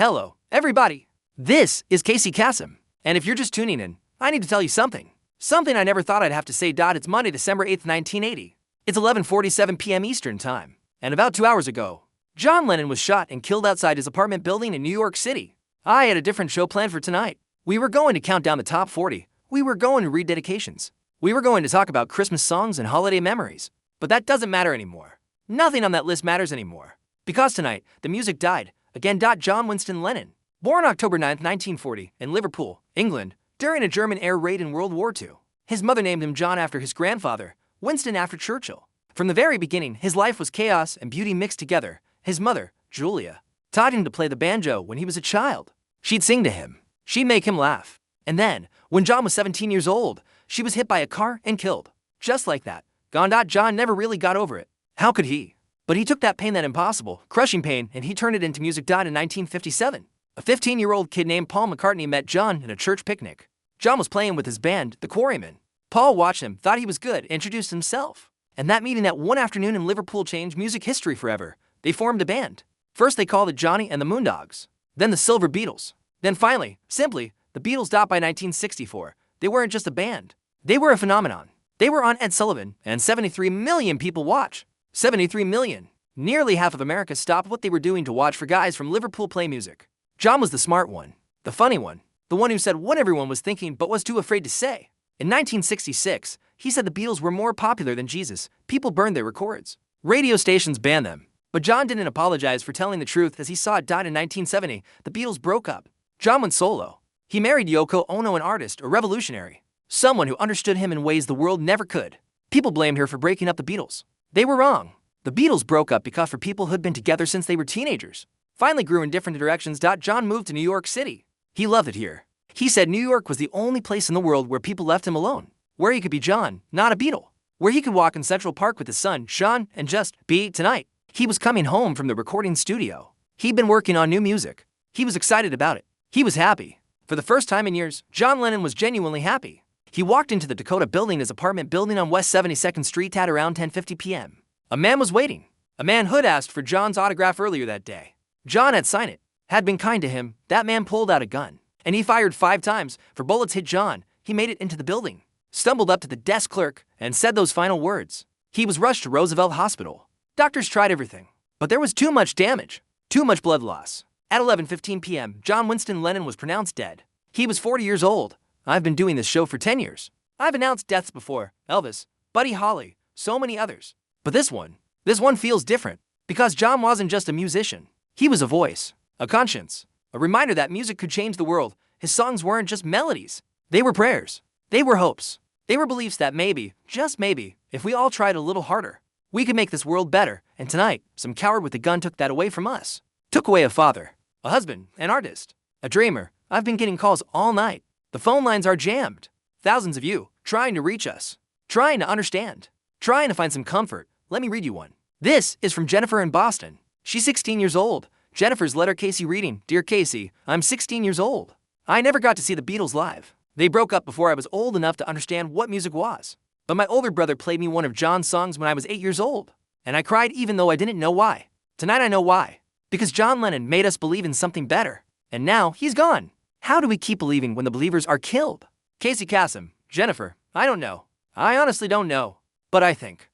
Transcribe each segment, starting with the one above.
Hello, everybody. This is Casey Kasem. And if you're just tuning in, I need to tell you something. Something I never thought I'd have to say. It's Monday, December 8th, 1980. It's 11:47 p.m. Eastern Time. And about 2 hours ago, John Lennon was shot and killed outside his apartment building in New York City. I had a different show planned for tonight. We were going to count down the top 40. We were going to read dedications. We were going to talk about Christmas songs and holiday memories. But that doesn't matter anymore. Nothing on that list matters anymore. Because tonight, the music died. Again. John Winston Lennon, born October 9, 1940, in Liverpool, England, during a German air raid in World War II. His mother named him John after his grandfather, Winston after Churchill. From the very beginning, his life was chaos and beauty mixed together. His mother, Julia, taught him to play the banjo when he was a child. She'd sing to him. She'd make him laugh. And then, when John was 17 years old, she was hit by a car and killed. Just like that. Gone. John never really got over it. How could he? But he took that pain, that impossible, crushing pain, and he turned it into music. In 1957, a 15-year-old kid named Paul McCartney met John at a church picnic. John was playing with his band, the Quarrymen. Paul watched him, thought he was good, introduced himself. And that meeting that one afternoon in Liverpool changed music history forever. They formed a band. First they called it Johnny and the Moondogs. Then the Silver Beatles. Then finally, simply, the Beatles. By 1964, they weren't just a band. They were a phenomenon. They were on Ed Sullivan, and 73 million people watch. 73 million. Nearly half of America stopped what they were doing to watch for guys from Liverpool play music. John was the smart one, the funny one, the one who said what everyone was thinking but was too afraid to say. In 1966, he said the Beatles were more popular than Jesus. People burned their records. Radio stations banned them. But John didn't apologize for telling the truth as he saw it. In 1970, the Beatles broke up. John went solo. He married Yoko Ono, an artist, a revolutionary, someone who understood him in ways the world never could. People blamed her for breaking up the Beatles. They were wrong. The Beatles broke up because for people who'd been together since they were teenagers. Finally grew in different directions. John moved to New York City. He loved it here. He said New York was the only place in the world where people left him alone, where he could be John, not a Beatle, where he could walk in Central Park with his son, Sean, and just be tonight. He was coming home from the recording studio. He'd been working on new music. He was excited about it. He was happy. For the first time in years, John Lennon was genuinely happy. He walked into the Dakota building, his apartment building on West 72nd Street, at around 10:50 p.m. A man was waiting. A man who'd asked for John's autograph earlier that day. John had signed it, had been kind to him. That man pulled out a gun, and he fired 5 times. 4 bullets hit John. He made it into the building, stumbled up to the desk clerk, and said those final words. He was rushed to Roosevelt Hospital. Doctors tried everything, but there was too much damage, too much blood loss. At 11:15 p.m., John Winston Lennon was pronounced dead. He was 40 years old. I've been doing this show for 10 years. I've announced deaths before. Elvis, Buddy Holly, so many others. But this one feels different. Because John wasn't just a musician. He was a voice, a conscience, a reminder that music could change the world. His songs weren't just melodies. They were prayers. They were hopes. They were beliefs that maybe, just maybe, if we all tried a little harder, we could make this world better. And tonight, some coward with a gun took that away from us. Took away a father, a husband, an artist, a dreamer. I've been getting calls all night. The phone lines are jammed. Thousands of you trying to reach us, trying to understand, trying to find some comfort. Let me read you one. This is from Jennifer in Boston. She's 16 years old. Jennifer's letter. Casey reading, Dear Casey, I'm 16 years old. I never got to see the Beatles live. They broke up before I was old enough to understand what music was. But my older brother played me one of John's songs when I was 8 years old. And I cried even though I didn't know why. Tonight I know why. Because John Lennon made us believe in something better. And now he's gone. How do we keep believing when the believers are killed? Casey Kasem, Jennifer, I don't know. I honestly don't know. But I think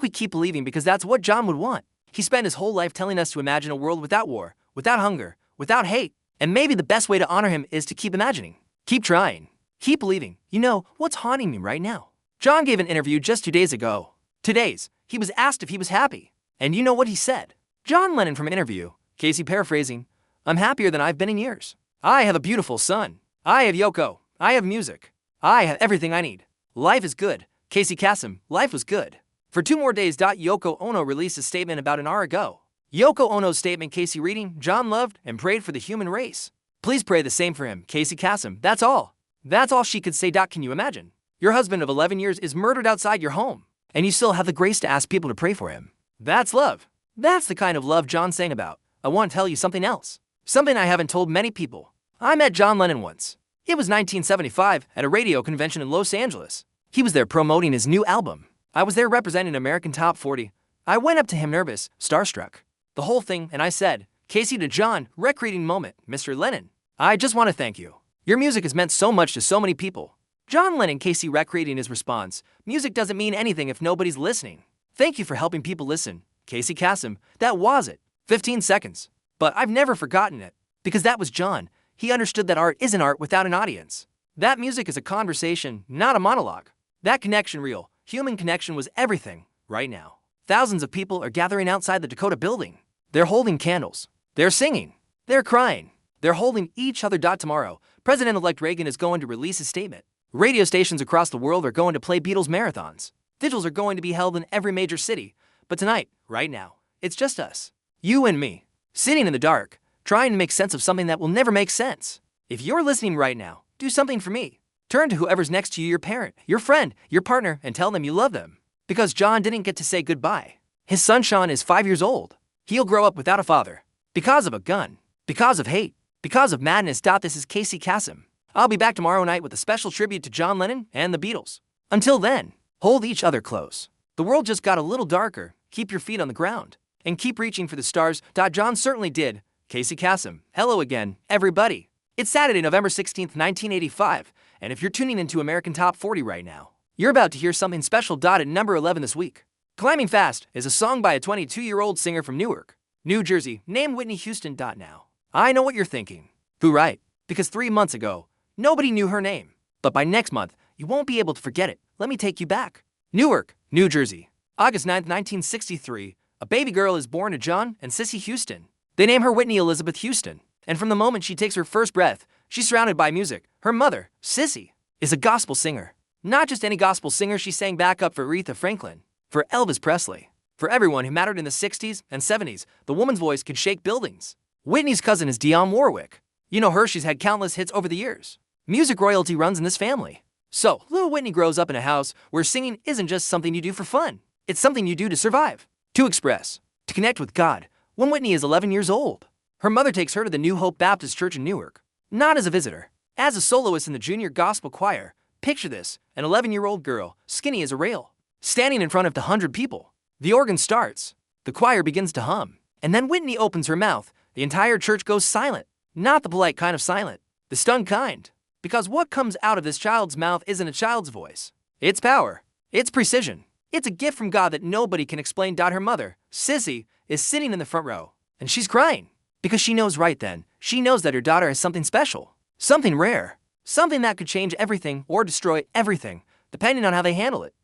we keep believing because that's what John would want. He spent his whole life telling us to imagine a world without war, without hunger, without hate. And maybe the best way to honor him is to keep imagining. Keep trying. Keep believing. You know, what's haunting me right now? John gave an interview just 2 days ago. 2 days. He was asked if he was happy. And you know what he said? John Lennon from an interview. Casey paraphrasing. I'm happier than I've been in years. I have a beautiful son. I have Yoko. I have music. I have everything I need. Life is good. Casey Kasem, life was good. For 2 more days. Yoko Ono released a statement about an hour ago. Yoko Ono's statement. Casey reading, John loved and prayed for the human race. Please pray the same for him. Casey Kasem, that's all. That's all she could say. Can you imagine? Your husband of 11 years is murdered outside your home, and you still have the grace to ask people to pray for him. That's love. That's the kind of love John sang about. I want to tell you something else. Something I haven't told many people. I met John Lennon once. It was 1975 at a radio convention in Los Angeles. He was there promoting his new album. I was there representing American Top 40. I went up to him nervous, starstruck. The whole thing, and I said, Casey to John, recreating moment, Mr. Lennon. I just want to thank you. Your music has meant so much to so many people. John Lennon, Casey recreating his response. Music doesn't mean anything if nobody's listening. Thank you for helping people listen. Casey Kasem, that was it. 15 seconds. But I've never forgotten it. Because that was John. He understood that art isn't art without an audience. That music is a conversation, not a monologue. That connection, real, human connection, was everything. Right now, thousands of people are gathering outside the Dakota building. They're holding candles. They're singing. They're crying. They're holding each other. Tomorrow, President-elect Reagan is going to release his statement. Radio stations across the world are going to play Beatles marathons. Vigils are going to be held in every major city. But tonight, right now, it's just us. You and me. Sitting in the dark, trying to make sense of something that will never make sense. If you're listening right now, do something for me. Turn to whoever's next to you, your parent, your friend, your partner, and tell them you love them. Because John didn't get to say goodbye. His son Sean is 5 years old. He'll grow up without a father. Because of a gun. Because of hate. Because of madness. This is Casey Kasem. I'll be back tomorrow night with a special tribute to John Lennon and the Beatles. Until then, hold each other close. The world just got a little darker. Keep your feet on the ground. And keep reaching for the stars. John certainly did. Casey Kasem. Hello again, everybody. It's Saturday, November 16th, 1985. And if you're tuning into American Top 40 right now, you're about to hear something special. At number 11 this week. Climbing Fast is a song by a 22-year-old singer from Newark, New Jersey, named Whitney Houston. Now, I know what you're thinking. Who, right? Because 3 months ago, nobody knew her name. But by next month, you won't be able to forget it. Let me take you back. Newark, New Jersey. August 9th, 1963, a baby girl is born to John and Cissy Houston. They name her Whitney Elizabeth Houston. And from the moment she takes her first breath, she's surrounded by music. Her mother, Cissy, is a gospel singer. Not just any gospel singer, she sang backup for Aretha Franklin, for Elvis Presley, for everyone who mattered in the 60s and 70s. The woman's voice could shake buildings. Whitney's cousin is Dionne Warwick. You know her, she's had countless hits over the years. Music royalty runs in this family. So, little Whitney grows up in a house where singing isn't just something you do for fun. It's something you do to survive, to express, to connect with God. When Whitney is 11 years old, her mother takes her to the New Hope Baptist Church in Newark. Not as a visitor, as a soloist in the junior gospel choir. Picture this, an 11-year-old girl, skinny as a rail, standing in front of 100 people. The organ starts, the choir begins to hum, and then Whitney opens her mouth. The entire church goes silent. Not the polite kind of silent, the stunned kind. Because what comes out of this child's mouth isn't a child's voice. It's power. It's precision. It's a gift from God that nobody can explain. Her mother, Cissy, is sitting in the front row, and she's crying. Because she knows right then, she knows that her daughter has something special, something rare, something that could change everything or destroy everything, depending on how they handle it.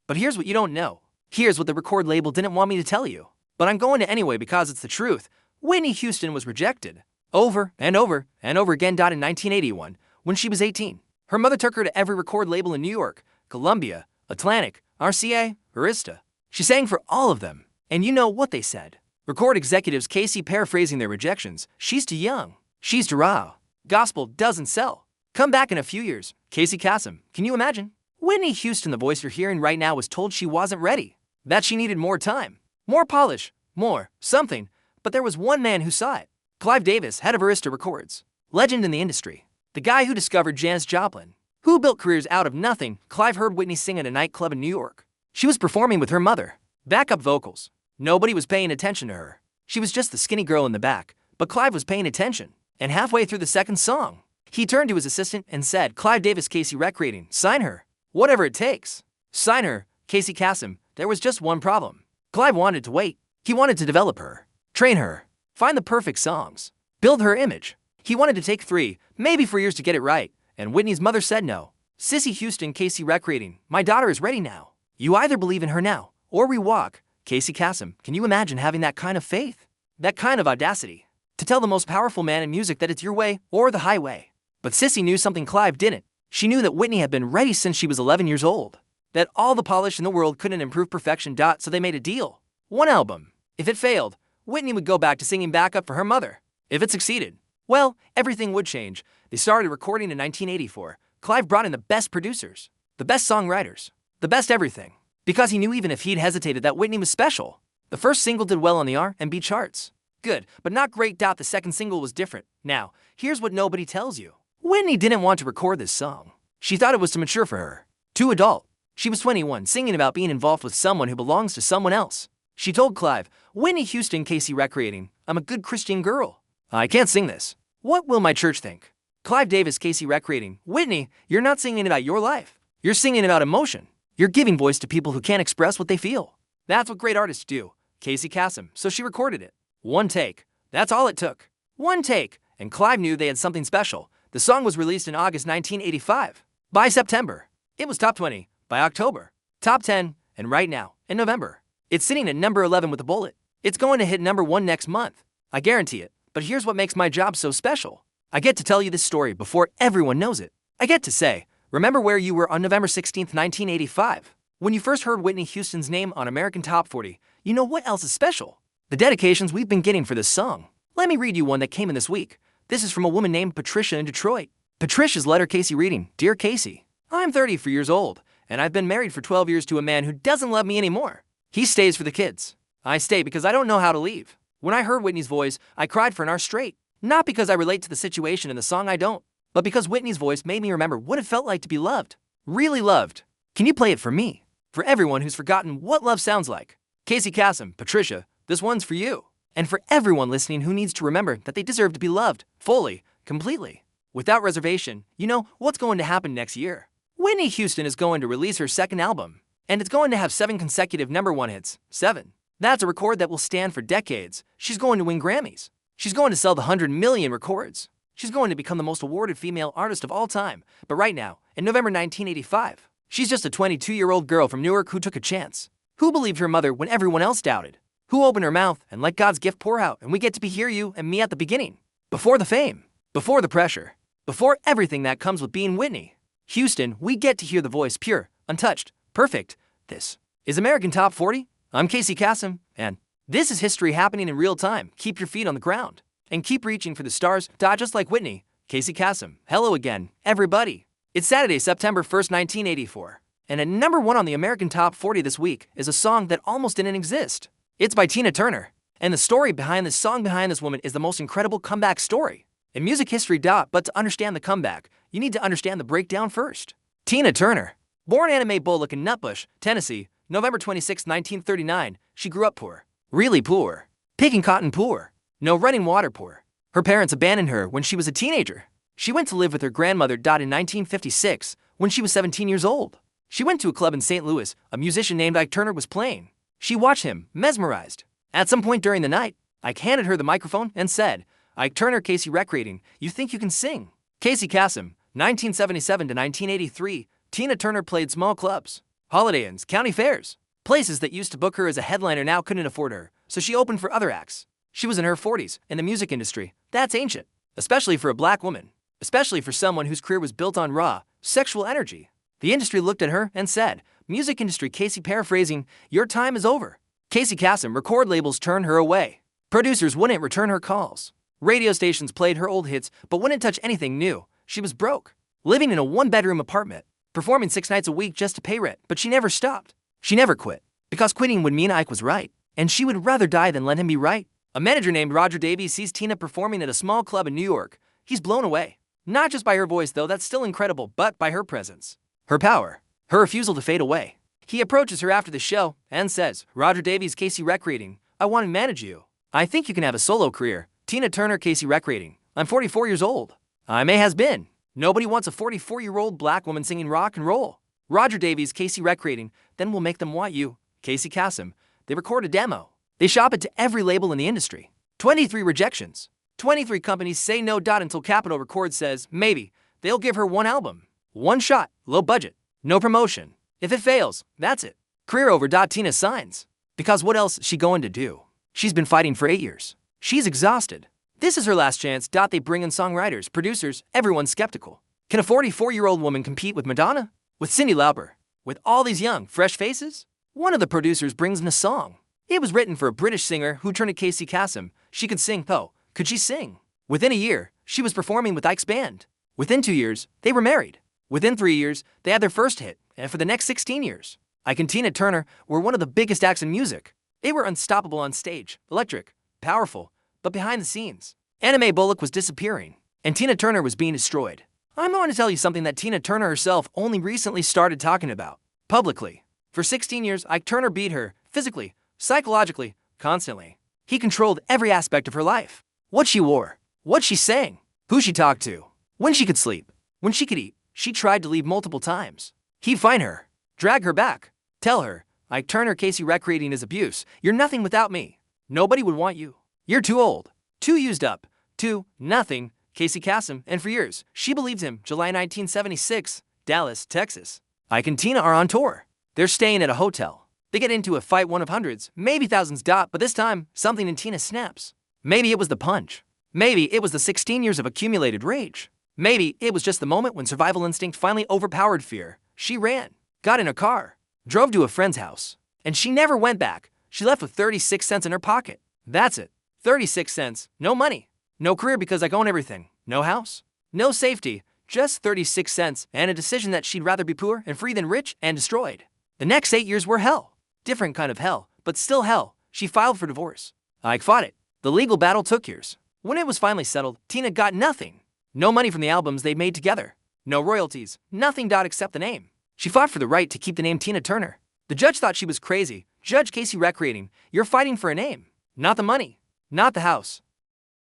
But here's what you don't know. Here's what the record label didn't want me to tell you. But I'm going to anyway because it's the truth. Whitney Houston was rejected. Over and over and over again. In 1981, when she was 18, her mother took her to every record label in New York, Columbia, Atlantic, RCA, Arista. She sang for all of them. And you know what they said. Record executives, Casey paraphrasing their rejections. She's too young. She's too raw. Gospel doesn't sell. Come back in a few years. Casey Kasem. Can you imagine? Whitney Houston, the voice you're hearing right now, was told she wasn't ready. That she needed more time. More polish. More. Something. But there was one man who saw it. Clive Davis, head of Arista Records. Legend in the industry. The guy who discovered Janis Joplin. Who built careers out of nothing. Clive heard Whitney sing at a nightclub in New York. She was performing with her mother. Backup vocals. Nobody was paying attention to her. She was just the skinny girl in the back. But Clive was paying attention. And halfway through the second song, he turned to his assistant and said, Clive Davis, Casey recreating. Sign her. Whatever it takes. Sign her, Casey Kasem. There was just one problem. Clive wanted to wait. He wanted to develop her. Train her. Find the perfect songs. Build her image. He wanted to take 3, maybe 4 years to get it right. And Whitney's mother said no. Cissy Houston, Casey recreating. My daughter is ready now. You either believe in her now, or we walk. Casey Kasem. Can you imagine having that kind of faith? That kind of audacity? To tell the most powerful man in music that it's your way or the highway. But Cissy knew something Clive didn't. She knew that Whitney had been ready since she was 11 years old. That all the polish in the world couldn't improve perfection. So they made a deal. One album. If it failed, Whitney would go back to singing backup for her mother. If it succeeded, well, everything would change. They started recording in 1984. Clive brought in the best producers, the best songwriters, the best everything. Because he knew even if he'd hesitated that Whitney was special. The first single did well on the R&B charts. Good, but not great. The second single was different. Now, here's what nobody tells you. Whitney didn't want to record this song. She thought it was too mature for her. Too adult. She was 21, singing about being involved with someone who belongs to someone else. She told Clive, "Whitney Houston, Casey recreating. I'm a good Christian girl. I can't sing this. What will my church think?" Clive Davis, Casey recreating. "Whitney, you're not singing about your life. You're singing about emotion. You're giving voice to people who can't express what they feel. That's what great artists do." Casey Kasem, so she recorded it. One take. That's all it took. One take, and Clive knew they had something special. The song was released in August 1985. By September, it was top 20. By October, top 10. And right now, in November, it's sitting at number 11 with a bullet. It's going to hit number 1 next month. I guarantee it. But here's what makes my job so special. I get to tell you this story before everyone knows it. I get to say, remember where you were on November 16, 1985. When you first heard Whitney Houston's name on American Top 40, you know what else is special? The dedications we've been getting for this song. Let me read you one that came in this week. This is from a woman named Patricia in Detroit. Patricia's letter Casey reading, "Dear Casey, I'm 34 years old, and I've been married for 12 years to a man who doesn't love me anymore. He stays for the kids. I stay because I don't know how to leave. When I heard Whitney's voice, I cried for an hour straight. Not because I relate to the situation in the song, I don't, but because Whitney's voice made me remember what it felt like to be loved. Really loved. Can you play it for me? For everyone who's forgotten what love sounds like." Casey Kasem, Patricia, this one's for you. And for everyone listening who needs to remember that they deserve to be loved, fully, completely, without reservation. You know what's going to happen next year? Whitney Houston is going to release her second album, and it's going to have 7 consecutive #1 hits. 7. That's a record that will stand for decades. She's going to win Grammys. She's going to sell the 100 million records. She's going to become the most awarded female artist of all time. But right now, in November 1985, she's just a 22-year-old girl from Newark who took a chance. Who believed her mother when everyone else doubted? Who opened her mouth and let God's gift pour out, and we get to hear you and me at the beginning. Before the fame, before the pressure, before everything that comes with being Whitney Houston, we get to hear the voice, pure, untouched, perfect. This is American Top 40. I'm Casey Kasem, and this is history happening in real time. Keep your feet on the ground and keep reaching for the stars. Just like Whitney. Casey Kasem. Hello again, everybody. It's Saturday, September 1st, 1984. And at #1 on the American Top 40 this week is a song that almost didn't exist. It's by Tina Turner. And the story behind this song, behind this woman, is the most incredible comeback story in music history. But to understand the comeback, you need to understand the breakdown first. Tina Turner. Born Anna Mae Bullock in Nutbush, Tennessee, November 26, 1939, she grew up poor. Really poor. Picking cotton poor. No running water poor. Her parents abandoned her when she was a teenager. She went to live with her grandmother. In 1956, when she was 17 years old. She went to a club in St. Louis. A musician named Ike Turner was playing. She watched him, mesmerized. At some point during the night, Ike handed her the microphone and said, "Ike Turner, Casey recreating, you think you can sing?" Casey Kasem, 1977 to 1983, Tina Turner played small clubs, Holiday Inns, county fairs. Places that used to book her as a headliner now couldn't afford her, so she opened for other acts. She was in her 40s, in the music industry. That's ancient, especially for a black woman, especially for someone whose career was built on raw, sexual energy. The industry looked at her and said, "Music industry, Casey," paraphrasing, "your time is over." Casey Kasem, record labels turned her away. Producers wouldn't return her calls. Radio stations played her old hits, but wouldn't touch anything new. She was broke, living in a 1-bedroom apartment, performing 6 nights a week just to pay rent, but she never stopped. She never quit, because quitting would mean Ike was right, and she would rather die than let him be right. A manager named Roger Davies sees Tina performing at a small club in New York. He's blown away. Not just by her voice, though, that's still incredible, but by her presence, her power, her refusal to fade away. He approaches her after the show and says, "Roger Davies, Casey recreating, I want to manage you. I think you can have a solo career." Tina Turner, Casey recreating, "I'm 44 years old. I may has been. Nobody wants a 44-year-old black woman singing rock and roll." Roger Davies, Casey recreating, "Then we'll make them want you." Casey Kasem. They record a demo. They shop it to every label in the industry. 23 rejections. 23 companies say no. Until Capitol Records says, maybe, they'll give her 1 album. 1 shot, low budget, no promotion. If it fails, that's it. Career over. Tina signs. Because what else is she going to do? She's been fighting for 8 years. She's exhausted. This is her last chance. They bring in songwriters, producers, everyone's skeptical. Can a 44-year-old woman compete with Madonna? With Cyndi Lauper? With all these young, fresh faces? One of the producers brings in a song. It was written for a British singer who turned to Casey Kasem. She could sing, though. Could she sing? Within a year, she was performing with Ike's band. Within 2 years, they were married. Within 3 years, they had their first hit, and for the next 16 years, Ike and Tina Turner were one of the biggest acts in music. They were unstoppable on stage, electric, powerful, but behind the scenes, Anna Mae Bullock was disappearing, and Tina Turner was being destroyed. I'm going to tell you something that Tina Turner herself only recently started talking about, publicly. For 16 years, Ike Turner beat her, physically, psychologically, constantly. He controlled every aspect of her life. What she wore, what she sang, who she talked to, when she could sleep, when she could eat. She tried to leave multiple times. He'd find her, drag her back, tell her, Ike Turner, Casey recreating his abuse. You're nothing without me. Nobody would want you. You're too old, too used up, too nothing. Casey Kasem, and for years, she believed him. July 1976, Dallas, Texas. Ike and Tina are on tour. They're staying at a hotel. They get into a fight, one of hundreds, maybe thousands. But this time, something in Tina snaps. Maybe it was the punch. Maybe it was the 16 years of accumulated rage. Maybe it was just the moment when survival instinct finally overpowered fear. She ran, got in a car, drove to a friend's house, and she never went back. She left with 36 cents in her pocket. That's it. 36 cents, no money, no career because I own everything, no house, no safety, just 36 cents and a decision that she'd rather be poor and free than rich and destroyed. The next 8 years were hell. Different kind of hell, but still hell. She filed for divorce. Ike fought it. The legal battle took years. When it was finally settled, Tina got nothing. No money from the albums they made together. No royalties, nothing. Except the name. She fought for the right to keep the name Tina Turner. The judge thought she was crazy. Judge Casey recreating, you're fighting for a name, not the money, not the house.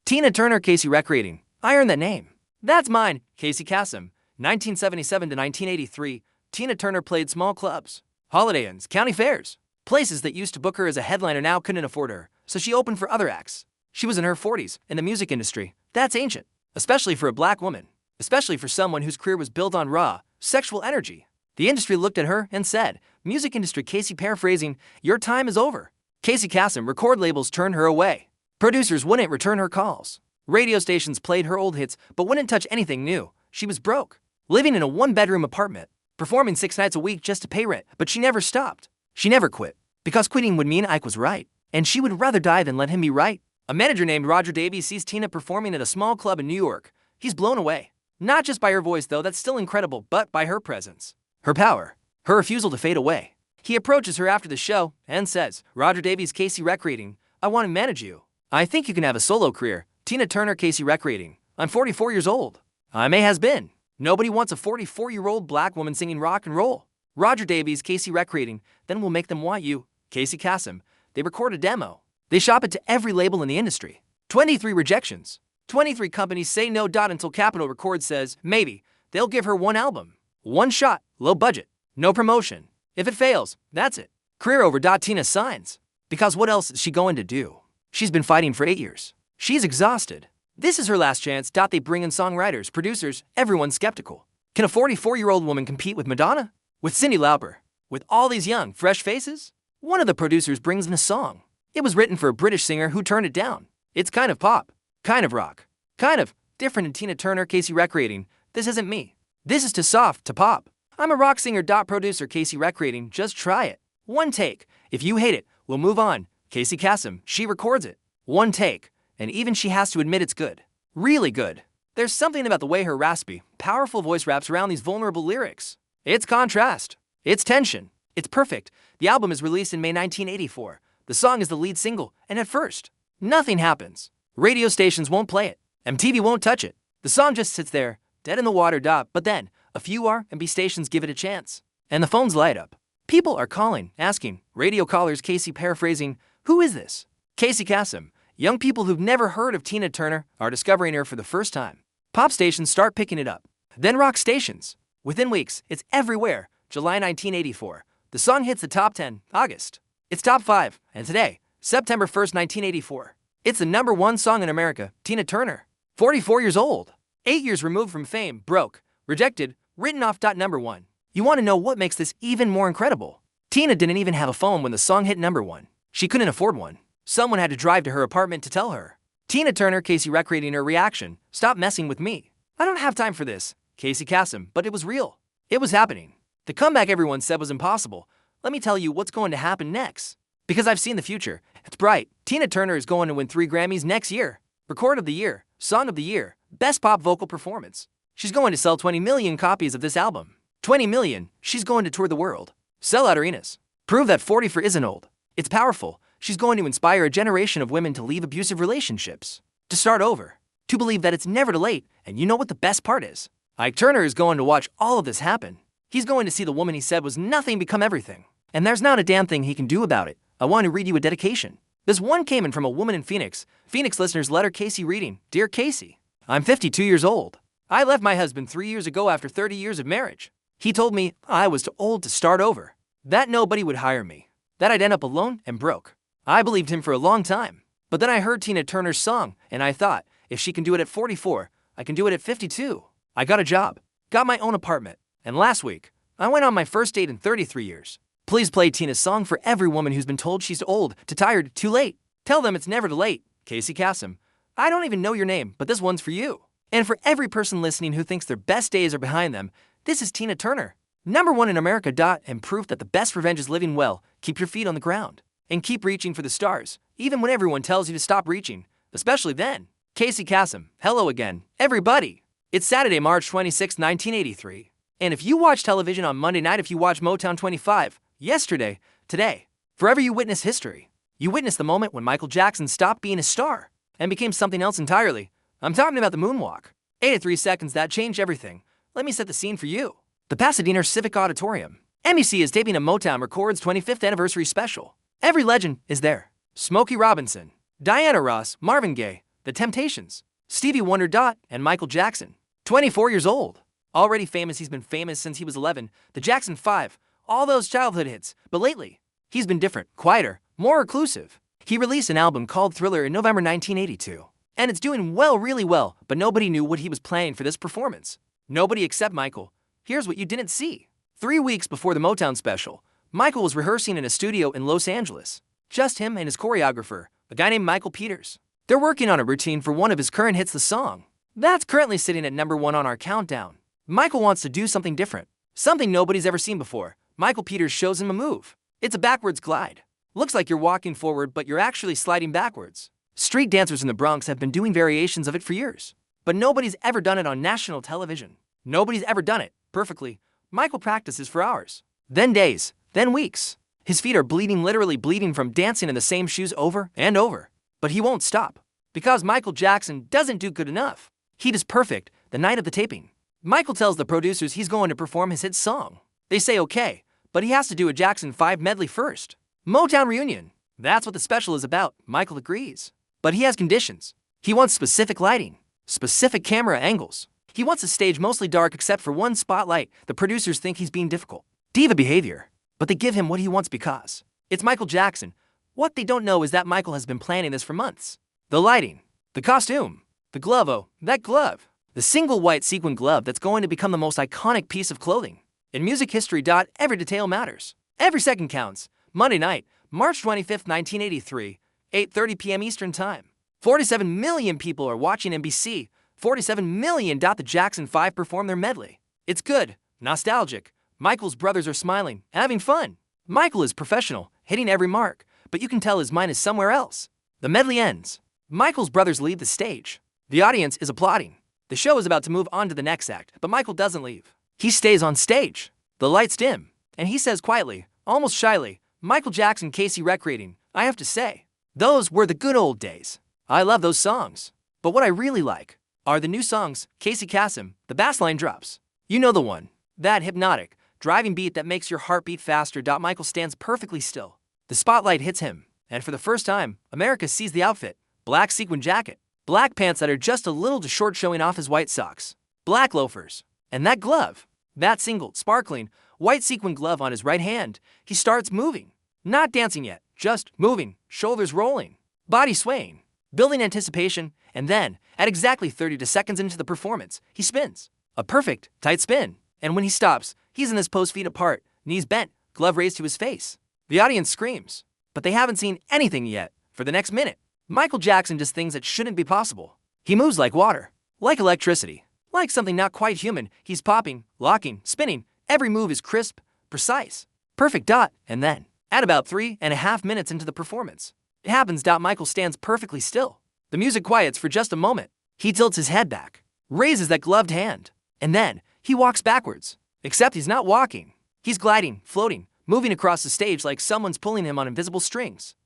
Tina Turner, Casey recreating, I earned that name. That's mine. Casey Kasem, 1977 to 1983. Tina Turner played small clubs, holiday inns, county fairs. Places that used to book her as a headliner now couldn't afford her, so she opened for other acts. She was in her 40s in the music industry. That's ancient, especially for a black woman, especially for someone whose career was built on raw, sexual energy. The industry looked at her and said, music industry, Casey paraphrasing, your time is over. Casey Kasem, record labels turned her away. Producers wouldn't return her calls. Radio stations played her old hits but wouldn't touch anything new. She was broke, living in a one-bedroom apartment, performing 6 nights a week just to pay rent, but she never stopped. She never quit, because quitting would mean Ike was right, and she would rather die than let him be right. A manager named Roger Davies sees Tina performing at a small club in New York. He's blown away. Not just by her voice, though, that's still incredible, but by her presence, her power, her refusal to fade away. He approaches her after the show and says, Roger Davies, Casey recreating, I want to manage you. I think you can have a solo career. Tina Turner, Casey recreating, I'm 44 years old. I may has been. Nobody wants a 44-year-old black woman singing rock and roll. Roger Davies, Casey recreating, then we'll make them want you. Casey Kasem. They record a demo. They shop it to every label in the industry. 23 rejections. 23 companies say no. Until Capitol Records says, maybe, they'll give her one album. One shot, low budget, no promotion. If it fails, that's it. Career over. Tina signs. Because what else is she going to do? She's been fighting for 8 years. She's exhausted. This is her last chance. They bring in songwriters, producers, everyone's skeptical. Can a 44-year-old woman compete with Madonna? With Cyndi Lauper? With all these young, fresh faces? One of the producers brings in a song. It was written for a British singer who turned it down. It's kind of pop, kind of rock, kind of different. In Tina Turner, Casey recreating, this isn't me. This is too soft to pop. I'm a rock singer. Producer Casey recreating, just try it. One take. If you hate it, we'll move on. Casey Kasem, she records it. One take. And even she has to admit it's good. Really good. There's something about the way her raspy, powerful voice wraps around these vulnerable lyrics. It's contrast. It's tension. It's perfect. The album is released in May 1984. The song is the lead single, and at first, nothing happens. Radio stations won't play it. MTV won't touch it. The song just sits there, dead in the water. But then, a few R&B stations give it a chance. And the phones light up. People are calling, asking. Radio callers, Casey paraphrasing, who is this? Casey Kasem. Young people who've never heard of Tina Turner are discovering her for the first time. Pop stations start picking it up. Then rock stations. Within weeks, it's everywhere. July 1984. The song hits the top 10, August. It's top 5, and today, September 1st, 1984. It's the #1 song in America. Tina Turner, 44 years old, 8 years removed from fame, broke, rejected, written off. #1. You want to know what makes this even more incredible? Tina didn't even have a phone when the song hit #1. She couldn't afford one. Someone had to drive to her apartment to tell her. Tina Turner, Casey recreating her reaction, stop messing with me. I don't have time for this. Casey Kasem, but it was real. It was happening. The comeback everyone said was impossible. Let me tell you what's going to happen next. Because I've seen the future. It's bright. Tina Turner is going to win 3 Grammys next year. Record of the Year, Song of the Year, Best Pop Vocal Performance. She's going to sell 20 million copies of this album. 20 million. She's going to tour the world. Sell out arenas. Prove that 44 isn't old. It's powerful. She's going to inspire a generation of women to leave abusive relationships. To start over. To believe that it's never too late. And you know what the best part is? Ike Turner is going to watch all of this happen. He's going to see the woman he said was nothing become everything. And there's not a damn thing he can do about it. I want to read you a dedication. This one came in from a woman in Phoenix. Phoenix listeners letter Casey reading, Dear Casey, I'm 52 years old. I left my husband 3 years ago after 30 years of marriage. He told me I was too old to start over, that nobody would hire me, that I'd end up alone and broke. I believed him for a long time, but then I heard Tina Turner's song and I thought, if she can do it at 44, I can do it at 52. I got a job, got my own apartment, and last week, I went on my first date in 33 years. Please play Tina's song for every woman who's been told she's too old, too tired, too late. Tell them it's never too late. Casey Kasem. I don't even know your name, but this one's for you. And for every person listening who thinks their best days are behind them, this is Tina Turner. #1 in America. And proof that the best revenge is living well. Keep your feet on the ground. And keep reaching for the stars, even when everyone tells you to stop reaching, especially then. Casey Kasem. Hello again, everybody. It's Saturday, March 26, 1983. And if you watch television on Monday night, if you watch Motown 25, yesterday, today, forever you witness history. You witness the moment when Michael Jackson stopped being a star and became something else entirely. I'm talking about the moonwalk. 83 seconds that changed everything. Let me set the scene for you. The Pasadena Civic Auditorium. NBC is taping a Motown Records 25th anniversary special. Every legend is there. Smokey Robinson, Diana Ross, Marvin Gaye, The Temptations, Stevie Wonder. And Michael Jackson. 24 years old. Already famous, he's been famous since he was 11. The Jackson 5, all those childhood hits. But lately, he's been different, quieter, more reclusive. He released an album called Thriller in November 1982. And it's doing well, really well, but nobody knew what he was planning for this performance. Nobody except Michael. Here's what you didn't see. 3 weeks before the Motown special, Michael was rehearsing in a studio in Los Angeles. Just him and his choreographer, a guy named Michael Peters. They're working on a routine for one of his current hits, the song. That's currently sitting at #1 on our countdown. Michael wants to do something different, something nobody's ever seen before. Michael Peters shows him a move. It's a backwards glide. Looks like you're walking forward, but you're actually sliding backwards. Street dancers in the Bronx have been doing variations of it for years, but nobody's ever done it on national television. Nobody's ever done it perfectly. Michael practices for hours, then days, then weeks. His feet are bleeding, literally bleeding from dancing in the same shoes over and over. But he won't stop, because Michael Jackson doesn't do good enough. He does perfect the night of the taping. Michael tells the producers he's going to perform his hit song. They say okay, but he has to do a Jackson 5 medley first. Motown reunion. That's what the special is about. Michael agrees. But he has conditions. He wants specific lighting, specific camera angles. He wants the stage mostly dark except for one spotlight. The producers think he's being difficult. Diva behavior. But they give him what he wants because it's Michael Jackson. What they don't know is that Michael has been planning this for months. The lighting, the costume, the glove, oh, that glove. The single white sequin glove that's going to become the most iconic piece of clothing. In music history. Every detail matters. Every second counts. Monday night, March 25th, 1983, 8:30 p.m. Eastern Time. 47 million people are watching NBC. 47 million. The Jackson 5 perform their medley. It's good, nostalgic. Michael's brothers are smiling, having fun. Michael is professional, hitting every mark, but you can tell his mind is somewhere else. The medley ends. Michael's brothers leave the stage. The audience is applauding. The show is about to move on to the next act, but Michael doesn't leave. He stays on stage. The lights dim, and he says quietly, almost shyly, Michael Jackson, Casey recreating. I have to say, those were the good old days. I love those songs. But what I really like are the new songs. Casey Kasem, the bass line drops. You know the one. That hypnotic, driving beat that makes your heart beat faster. Michael stands perfectly still. The spotlight hits him, and for the first time, America sees the outfit. Black sequin jacket, black pants that are just a little too short showing off his white socks, black loafers, and that glove, that single, sparkling, white sequin glove on his right hand. He starts moving. Not dancing yet, just moving, shoulders rolling, body swaying, building anticipation, and then, at exactly 30 seconds into the performance, he spins. A perfect, tight spin. And when he stops, he's in this pose, feet apart, knees bent, glove raised to his face. The audience screams, but they haven't seen anything yet. For the next minute, Michael Jackson does things that shouldn't be possible. He moves like water, like electricity, like something not quite human. He's popping, locking, spinning. Every move is crisp, precise, perfect. And then, at about 3.5 minutes into the performance, it happens. Michael stands perfectly still. The music quiets for just a moment. He tilts his head back, raises that gloved hand, and then he walks backwards. Except he's not walking. He's gliding, floating, moving across the stage like someone's pulling him on invisible strings.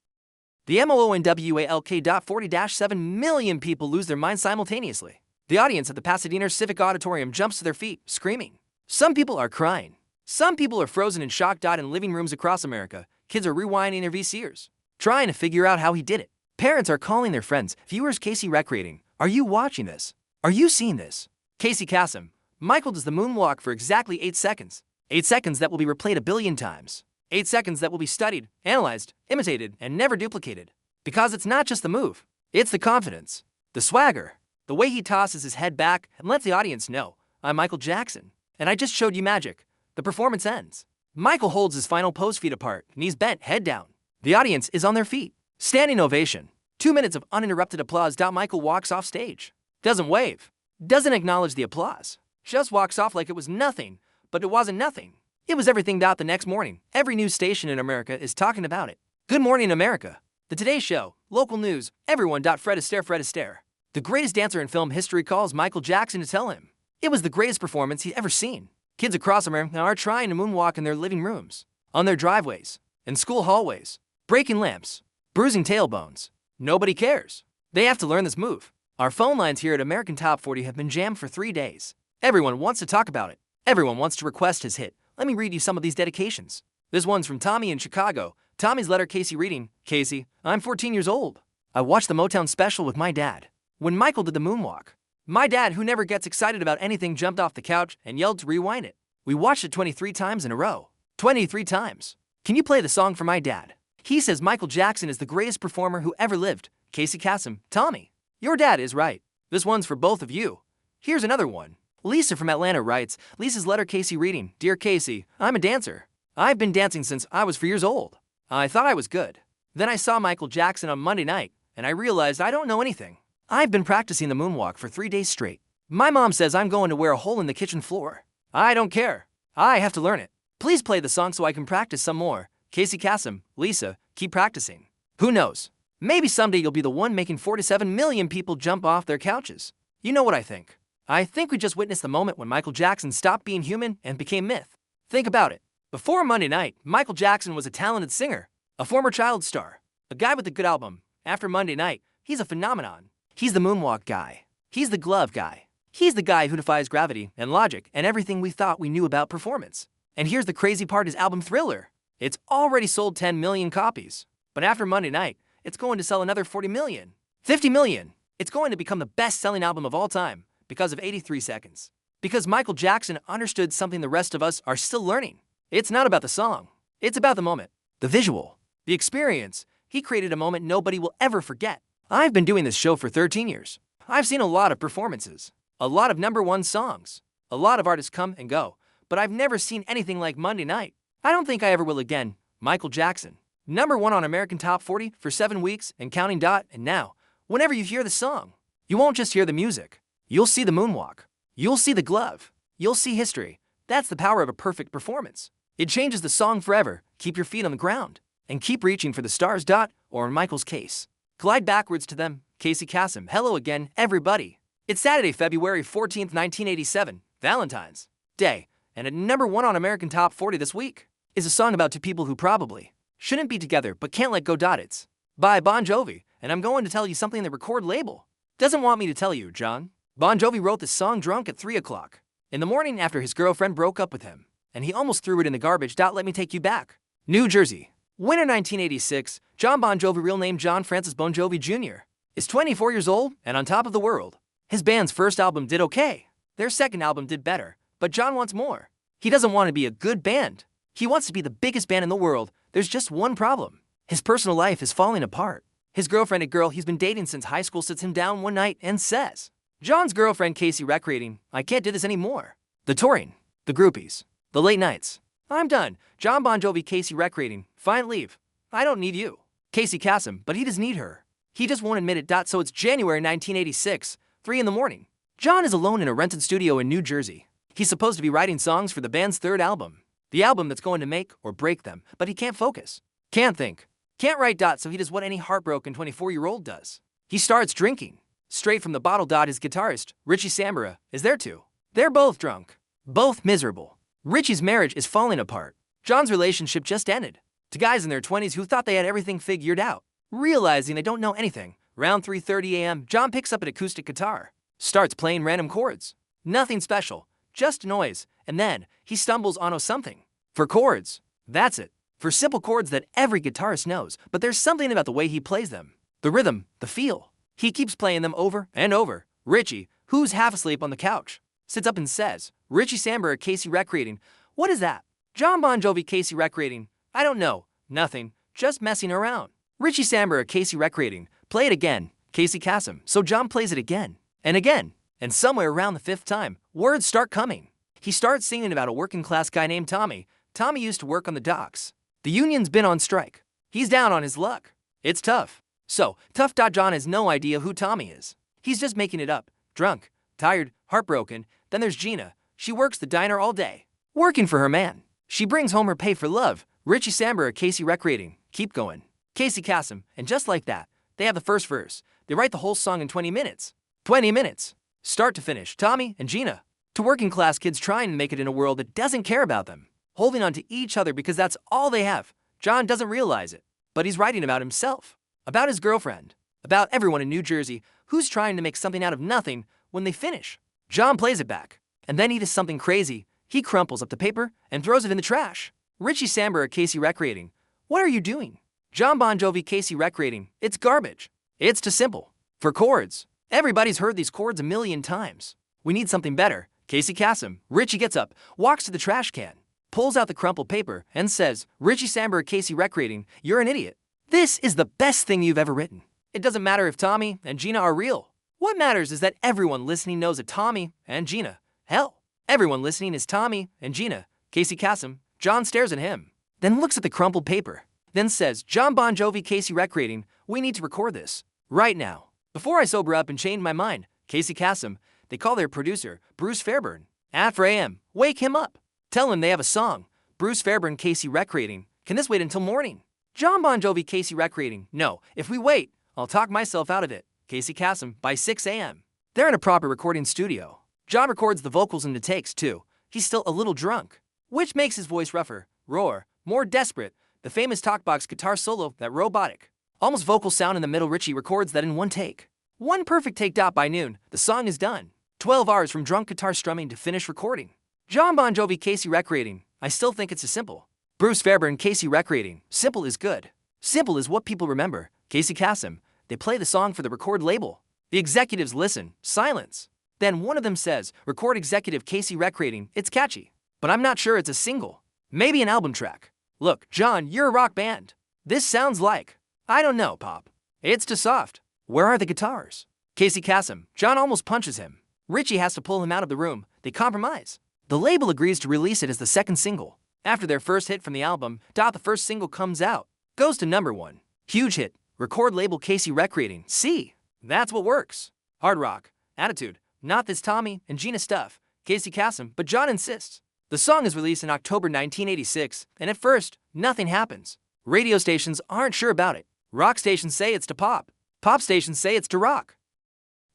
The MOONWALK. 40-7 million people lose their minds simultaneously. The audience at the Pasadena Civic Auditorium jumps to their feet, screaming. Some people are crying. Some people are frozen in shock. In living rooms across America, Kids are rewinding their VCRs, trying to figure out how he did it. Parents are calling their friends. Viewers, Casey recreating. Are you watching this? Are you seeing this? Casey Kasem. Michael does the moonwalk for exactly 8 seconds. 8 seconds that will be replayed a billion times. 8 seconds that will be studied, analyzed, imitated, and never duplicated. Because it's not just the move, it's the confidence, the swagger, the way he tosses his head back and lets the audience know, I'm Michael Jackson, and I just showed you magic. The performance ends. Michael holds his final pose, feet apart, knees bent, head down. The audience is on their feet. Standing ovation. 2 minutes of uninterrupted applause. Michael walks off stage. Doesn't wave. Doesn't acknowledge the applause. Just walks off like it was nothing, but it wasn't nothing. It was everything. The next morning, every news station in America is talking about it. Good Morning America, The Today Show, local news, everyone. Fred Astaire. The greatest dancer in film history calls Michael Jackson to tell him it was the greatest performance he'd ever seen. Kids across America are trying to moonwalk in their living rooms, on their driveways, in school hallways, breaking lamps, bruising tailbones. Nobody cares. They have to learn this move. Our phone lines here at American Top 40 have been jammed for 3 days. Everyone wants to talk about it. Everyone wants to request his hit. Let me read you some of these dedications. This one's from Tommy in Chicago. Tommy's letter. Casey reading. Casey, I'm 14 years old. I watched the Motown special with my dad. When Michael did the moonwalk, my dad, who never gets excited about anything, jumped off the couch and yelled to rewind it. We watched it 23 times in a row. 23 times. Can you play the song for my dad? He says Michael Jackson is the greatest performer who ever lived. Casey Kasem. Tommy, your dad is right. This one's for both of you. Here's another one. Lisa from Atlanta writes, Lisa's letter. Casey reading. Dear Casey, I'm a dancer. I've been dancing since I was 4 years old. I thought I was good. Then I saw Michael Jackson on Monday night, and I realized I don't know anything. I've been practicing the moonwalk for 3 days straight. My mom says I'm going to wear a hole in the kitchen floor. I don't care. I have to learn it. Please play the song so I can practice some more. Casey Kasem. Lisa, keep practicing. Who knows? Maybe someday you'll be the one making 47 million people jump off their couches. You know what I think? I think we just witnessed the moment when Michael Jackson stopped being human and became myth. Think about it. Before Monday night, Michael Jackson was a talented singer, a former child star, a guy with a good album. After Monday night, he's a phenomenon. He's the moonwalk guy. He's the glove guy. He's the guy who defies gravity and logic and everything we thought we knew about performance. And here's the crazy part, his album Thriller. It's already sold 10 million copies. But after Monday night, it's going to sell another 40 million. 50 million. It's going to become the best-selling album of all time because of 83 seconds. Because Michael Jackson understood something the rest of us are still learning. It's not about the song. It's about the moment, the visual, the experience. He created a moment nobody will ever forget. I've been doing this show for 13 years. I've seen a lot of performances, a lot of #1 songs, a lot of artists come and go, but I've never seen anything like Monday night. I don't think I ever will again. Michael Jackson, #1 on American Top 40 for 7 weeks and counting. And now, whenever you hear the song, you won't just hear the music. You'll see the moonwalk. You'll see the glove. You'll see history. That's the power of a perfect performance. It changes the song forever. Keep your feet on the ground and keep reaching for the stars. Or in Michael's case, glide backwards to them. Casey Kasem. Hello again, everybody. It's Saturday, February 14th, 1987, Valentine's Day, and at #1 on American Top 40 this week is a song about two people who probably shouldn't be together but can't let go. It's by Bon Jovi, and I'm going to tell you something the record label doesn't want me to tell you, John. Bon Jovi wrote this song drunk at 3 o'clock in the morning after his girlfriend broke up with him, and he almost threw it in the garbage. Let me take you back. New Jersey. Winter 1986, John Bon Jovi, real name John Francis Bon Jovi Jr., is 24 years old and on top of the world. His band's first album did okay. Their second album did better, but John wants more. He doesn't want to be a good band. He wants to be the biggest band in the world. There's just one problem. His personal life is falling apart. His girlfriend, a girl he's been dating since high school, sits him down one night and says, John's girlfriend Casey recreating, I can't do this anymore. The touring, the groupies, the late nights. I'm done. John Bon Jovi. Casey recreating, fine, leave. I don't need you. Casey Kasem, but he does need her. He just won't admit it. So it's January 1986, 3 in the morning. John is alone in a rented studio in New Jersey. He's supposed to be writing songs for the band's third album, the album that's going to make or break them, but he can't focus, can't think, can't write. So he does what any heartbroken 24-year-old does. He starts drinking. Straight from the bottle. His guitarist, Richie Sambora, is there too. They're both drunk, both miserable. Richie's marriage is falling apart. John's relationship just ended. To guys in their 20s who thought they had everything figured out. Realizing they don't know anything, around 3:30 a.m., John picks up an acoustic guitar, starts playing random chords. Nothing special, just noise, and then he stumbles on something. For chords, that's it. for simple chords that every guitarist knows, but there's something about the way he plays them. The rhythm, the feel. He keeps playing them over and over. Richie, who's half asleep on the couch, sits up and says, Richie Sambora, Casey Recreating. What is that? John Bon Jovi, Casey Recreating. I don't know. Nothing. Just messing around. Richie Sambora, Casey Recreating. Play it again. Casey Kasem. So John plays it again. And again. And somewhere around the fifth time, words start coming. He starts singing about a working class guy named Tommy. Tommy used to work on the docks. The union's been on strike. He's down on his luck. It's tough. So, tough. John has no idea who Tommy is. He's just making it up. Drunk, tired, heartbroken. Then there's Gina. She works the diner all day, working for her man. She brings home her pay for love. Richie Sambora, Casey Recreating. Keep going. Casey Kasem. And just like that, they have the first verse. They write the whole song in 20 minutes. 20 minutes. Start to finish. Tommy and Gina. To working class kids trying to make it in a world that doesn't care about them. Holding on to each other because that's all they have. John doesn't realize it, but he's writing about himself. About his girlfriend. About everyone in New Jersey who's trying to make something out of nothing when they finish. John plays it back. And then he does something crazy. He crumples up the paper and throws it in the trash. Richie Sambora, Casey Recreating. What are you doing? John Bon Jovi, Casey Recreating. It's garbage. It's too simple. For chords. Everybody's heard these chords a million times. We need something better. Casey Kasem. Richie gets up, walks to the trash can, pulls out the crumpled paper, and says, Richie Sambora, Casey Recreating, you're an idiot. This is the best thing you've ever written. It doesn't matter if Tommy and Gina are real. What matters is that everyone listening knows that Tommy and Gina. Hell, everyone listening is Tommy and Gina. Casey Kasem. John stares at him, then looks at the crumpled paper, then says, John Bon Jovi, Casey Recreating, we need to record this. Right now. Before I sober up and change my mind. Casey Kasem. They call their producer, Bruce Fairburn. At 4 a.m. Wake him up. Tell him they have a song. Bruce Fairburn, Casey Recreating. Can this wait until morning? John Bon Jovi, Casey Recreating. No, if we wait, I'll talk myself out of it. Casey Kasem. By 6 a.m. They're in a proper recording studio. John records the vocals into takes too. He's still a little drunk, which makes his voice rougher, roar, more desperate. The famous talkbox guitar solo, that robotic, almost vocal sound in the middle. Richie records that in one take. One perfect take. By noon, the song is done. 12 hours from drunk guitar strumming to finish recording. John Bon Jovi, Casey Recreating. I still think it's a simple. Bruce Fairburn, Casey Recreating. Simple is good. Simple is what people remember. Casey Kasem. They play the song for the record label. The executives listen. Silence. Then one of them says, record executive Casey Recreating. It's catchy, but I'm not sure it's a single. Maybe an album track. Look, John, you're a rock band. This sounds like, I don't know, Pop. It's too soft. Where are the guitars? Casey Kasem. John almost punches him. Richie has to pull him out of the room. They compromise. The label agrees to release it as the second single. After their first hit from the album, the first single comes out. Goes to #1. Huge hit. Record label Casey Recreating. See, that's what works. Hard rock. Attitude. Not this Tommy and Gina stuff. Casey Kasem. But John insists. The song is released in October 1986, and at first, nothing happens. Radio stations aren't sure about it. Rock stations say it's to pop. Pop stations say it's to rock.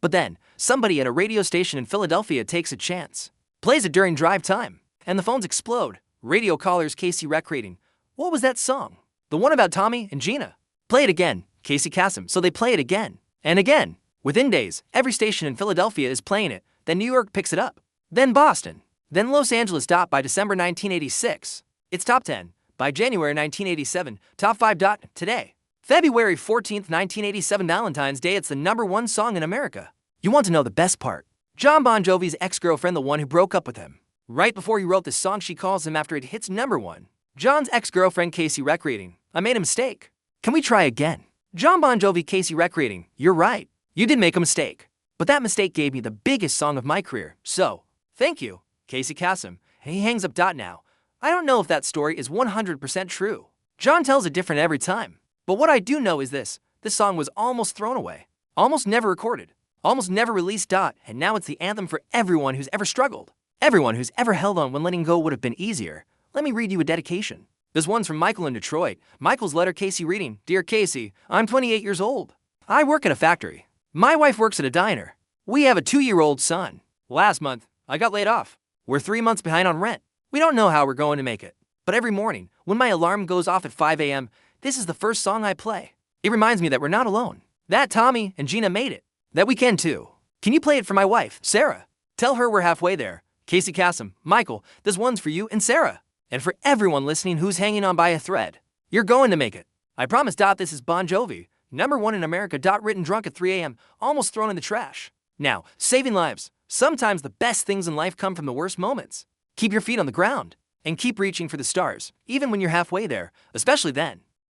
But then, somebody at a radio station in Philadelphia takes a chance. Plays it during drive time, and the phones explode. Radio callers Casey Recreating. What was that song? The one about Tommy and Gina. Play it again. Casey Kasem. So they play it again. And again. Within days, every station in Philadelphia is playing it. Then New York picks it up. Then Boston. Then Los Angeles. By December 1986, it's top 10. By January 1987, top 5. Today, February 14th, 1987, Valentine's Day, it's the #1 song in America. You want to know the best part? John Bon Jovi's ex-girlfriend, the one who broke up with him. Right before he wrote this song, she calls him after it hits #1. John's ex-girlfriend, Casey Recreating. I made a mistake. Can we try again? John Bon Jovi, Casey Recreating. You're right. You did make a mistake. But that mistake gave me the biggest song of my career. So, thank you, Casey Kasem. He hangs up. Now, I don't know if that story is 100% true. John tells it different every time. But what I do know is this song was almost thrown away. Almost never recorded. Almost never released. And now it's the anthem for everyone who's ever struggled. Everyone who's ever held on when letting go would have been easier. Let me read you a dedication. This one's from Michael in Detroit. Michael's letter. Casey reading. Dear Casey, I'm 28 years old. I work at a factory. My wife works at a diner. We have a 2-year-old son. Last month, I got laid off. We're 3 months behind on rent. We don't know how we're going to make it. But every morning, when my alarm goes off at 5 a.m., this is the first song I play. It reminds me that we're not alone. That Tommy and Gina made it. That we can too. Can you play it for my wife, Sarah? Tell her we're halfway there. Casey Kasem. Michael, this one's for you and Sarah. And for everyone listening who's hanging on by a thread, you're going to make it. I promise. This is Bon Jovi, #1 in America. Written drunk at 3 a.m., almost thrown in the trash. Now, saving lives. Sometimes the best things in life come from the worst moments. Keep your feet on the ground and keep reaching for the stars, even when you're halfway there, especially then.